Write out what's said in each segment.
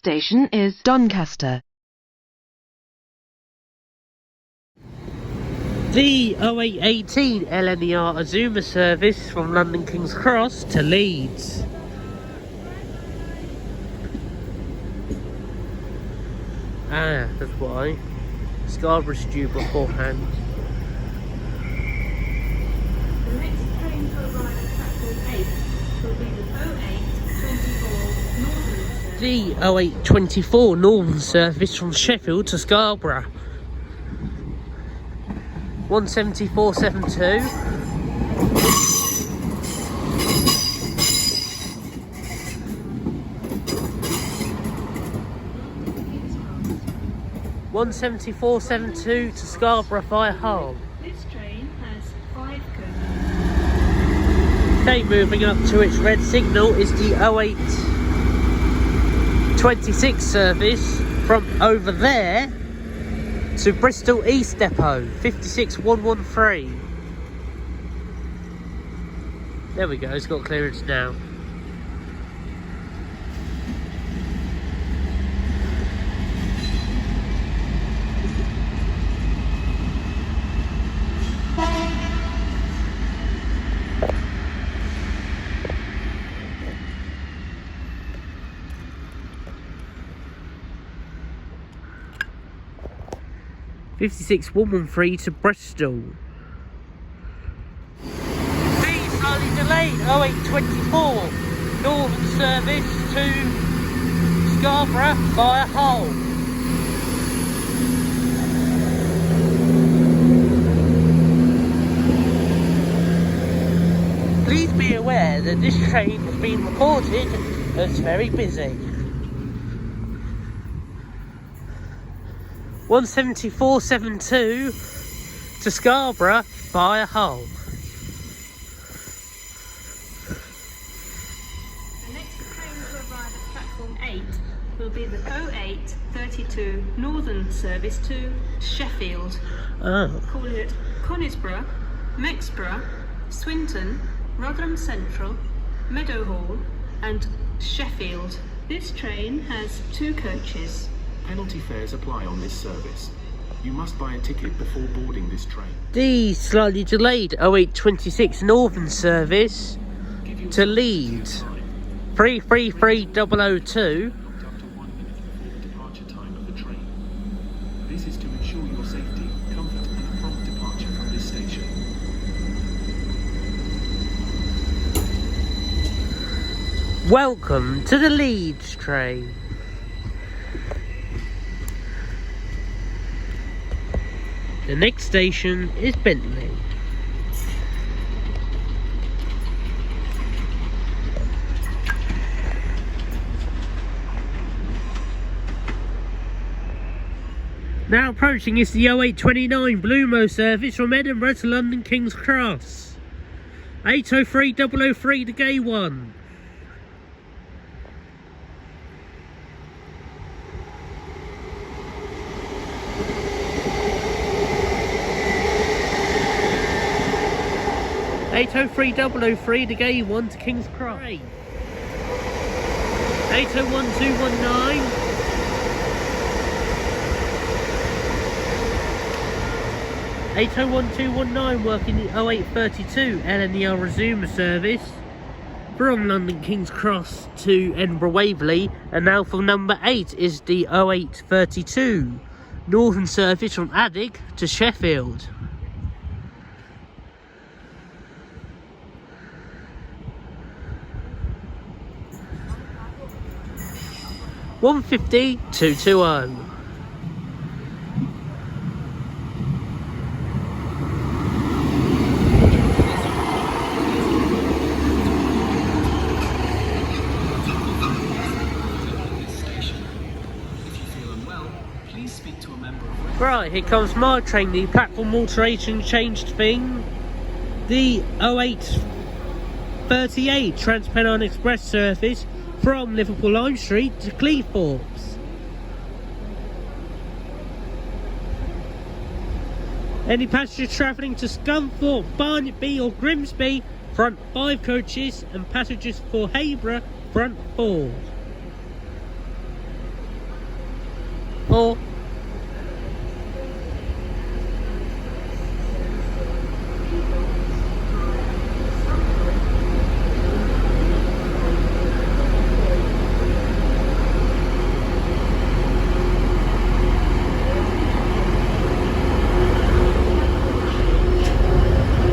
station is Doncaster. The 0818 LNER Azuma service from London King's Cross to Leeds. Ah, that's why. Scarborough's due beforehand. The next train to arrive at platform 8 will be the 0824 Northern service. The 0824 Northern service from Sheffield to Scarborough. 174.72. $174.72 to Scarborough via Hull. This train has 5 coaches. Okay, moving up to its red signal is the 0826 service from over there to Bristol East Depot, 56113. There we go, it's got clearance now. $56,113 to Bristol. Please slightly delayed 0824 Northern service to Scarborough via Hull. Please be aware that this train has been reported as very busy. 174.72 to Scarborough via Hull. The next train to arrive at platform 8 will be the 0832 Northern service to Sheffield. Oh. Call it Conisborough, Mexborough, Swinton, Rotherham Central, Meadowhall and Sheffield. This train has 2 coaches. Penalty fares apply on this service. You must buy a ticket before boarding this train. The slightly delayed 0826 Northern service to Leeds, 333002. Up to 1 minute before the departure time of the train. This is to ensure your safety, comfort and a prompt departure from this station. Welcome to the Leeds train. The next station is Bentley. Now approaching is the 0829 Blumo service from Edinburgh to London King's Cross. 803003 to Gay 1. $803,003 to Gay 1 to King's Cross. 801219. $801,219 working the 0832 LNER Azuma service from London King's Cross to Edinburgh Waverley, and now for number 8 is the 0832 Northern service from Addick to Sheffield. $150,220. Right, here comes my train, the platform alteration changed thing. The 0838 Trans-Pennine Express service from Liverpool Lime Street to Cleethorpes. Any passengers travelling to Scunthorpe, Barnetby or Grimsby, front 5 coaches, and passengers for Hayborough, front 4. more.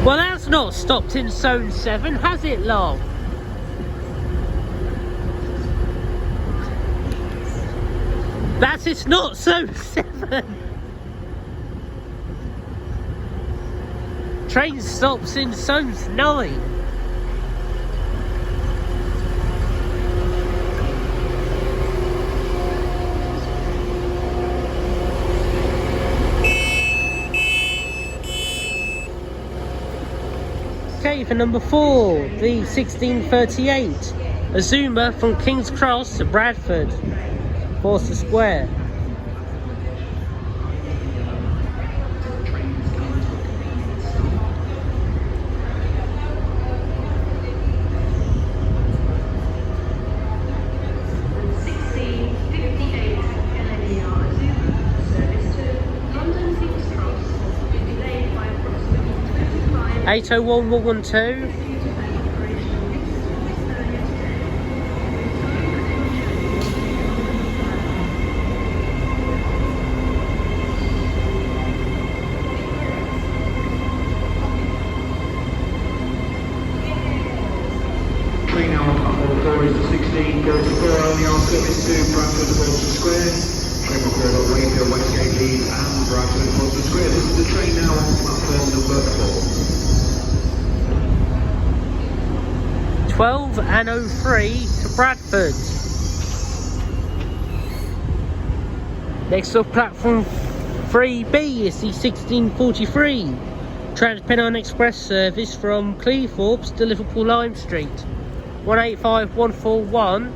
Well, that's not stopped in Zone 7, has it, love? It's not Zone 7. Train stops in Zone 9. Okay, for number 4, the 1638 Azuma from King's Cross to Bradford, Forster Square. Train 801-112. Now on platform 4 is the 1634 LDR service to Bradford Forster Square. Train will call at Wakefield, Westgate, Leeds and Bradford Forster Square. This is the train now on platform number 4. 12 and 03 to Bradford. Next up, platform 3B is the 1643 Trans-Pennine Express service from Cleethorpes to Liverpool Lime Street. 185141.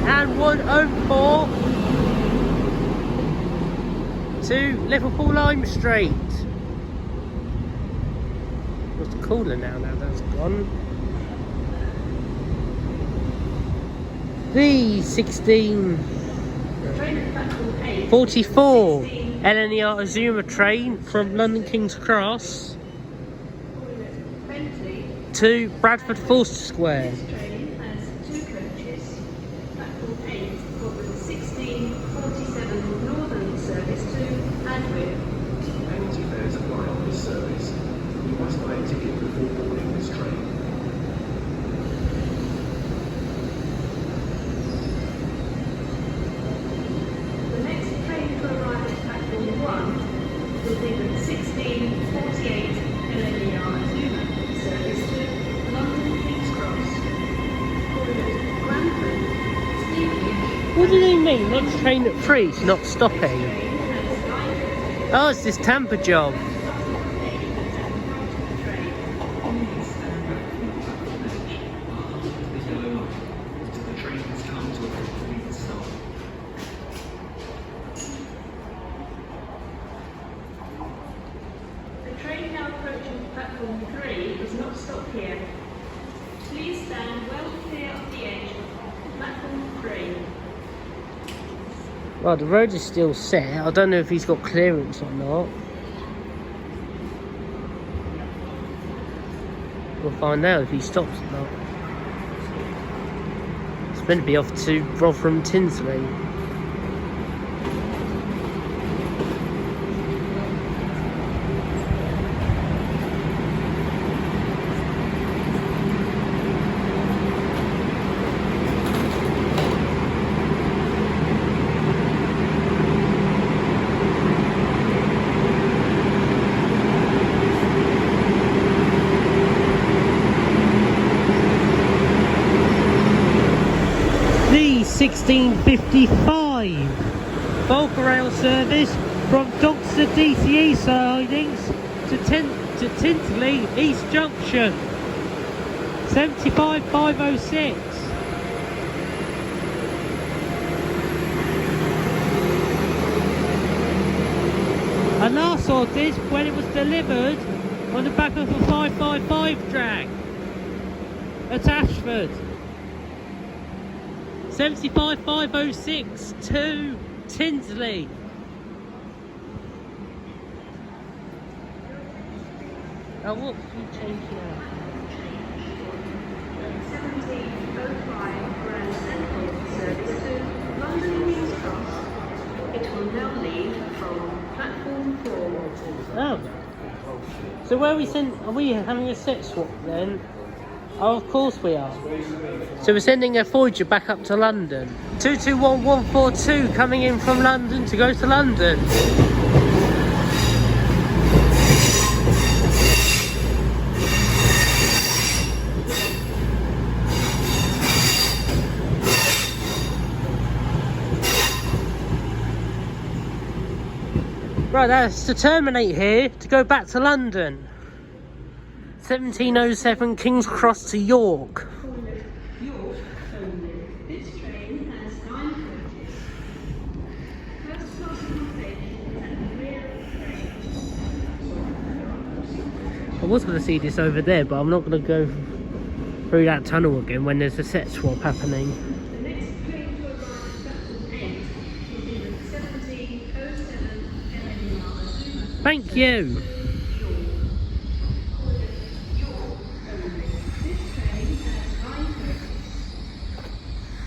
And 104 to Liverpool Lime Street. What's cooler now that's gone? The 1644 LNER Azuma train from London King's Cross to Bradford Forster Square. Penalty fares apply on this service. You must buy a ticket before boarding this train. The next train to arrive at platform 1 will be the 1648 LNER Azuma service to London King's Cross. Bradford, Stevenage. What do they mean? Not train at 3, it's not stopping. Oh, it's this Tampa job. The train has come to a complete stop. The train now approaching platform 3 is not stopped here. Please stand well clear of the edge of platform 3. Well, the road is still set. I don't know if he's got clearance or not. We'll find out if he stops or not. It's meant to be off to Rotherham Tinsley. The 1655 Volker rail service from Doncaster DCE sidings to Tintley East Junction. 75506. I last saw this when it was delivered on the back of a 555 drag at Ashford. 75506 to Tinsley. Oh, what have you changed now? 1705 Grand Central service to London King's Cross. It will now leave from platform 4. Oh. So where are we having a set swap then? Oh, of course we are. So we're sending a Voyager back up to London. 221142 coming in from London to go to London. Right, that's to terminate here to go back to London. 1707 King's Cross to York. York only. This train has 9 coaches. First class accommodation is at the rear of the train. I was going to see this over there, but I'm not going to go through that tunnel again when there's a set swap happening. The next train to arrive at platform 8 will be the 1707 LNER. Thank you.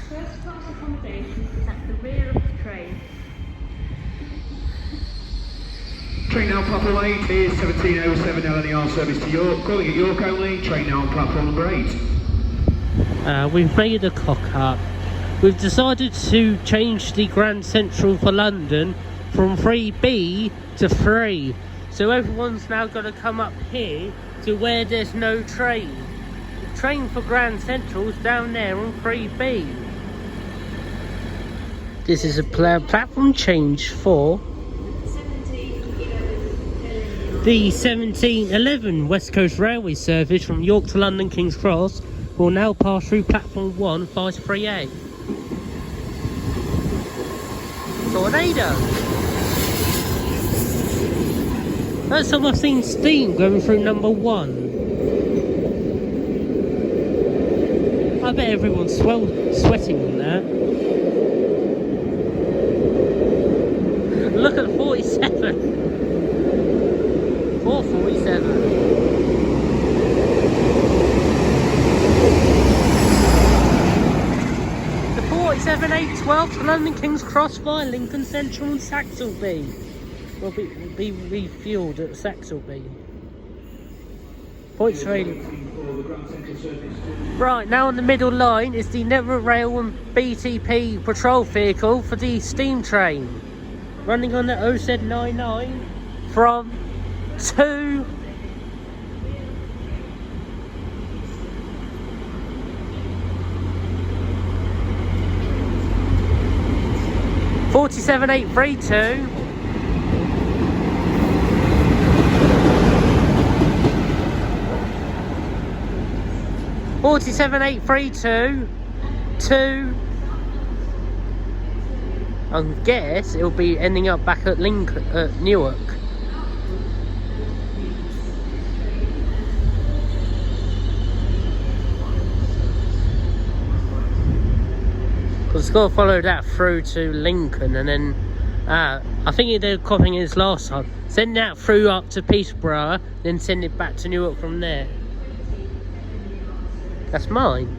First class accommodation is at the rear of the train. Train now platform 8 is 1707 LNER service to York. Calling at York only. Train now on platform number 8. We've made a cock up. We've decided to change the Grand Central for London from 3B to 3. So everyone's now got to come up here to where there's no train. The train for Grand Central's down there on 3B. This is a platform change for the 1711 West Coast Railway service from York to London King's Cross will now pass through platform 1 via 3A. Tornado! First time I've seen steam going through number 1. I bet everyone's sweating on that. Look at 47. 447. The 47812 to London King's Cross via Lincoln Central and Saxelby will be refueled at Saxelby. Points available. Right, now on the middle line is the Network Rail and BTP patrol vehicle for the steam train. Running on the OZ99 from 2 47832 47832 to I guess it'll be ending up back at Newark. Because it's got to follow that through to Lincoln and then I think they're copying his last time. Send that through up to Peterborough, then send it back to Newark from there. That's mine.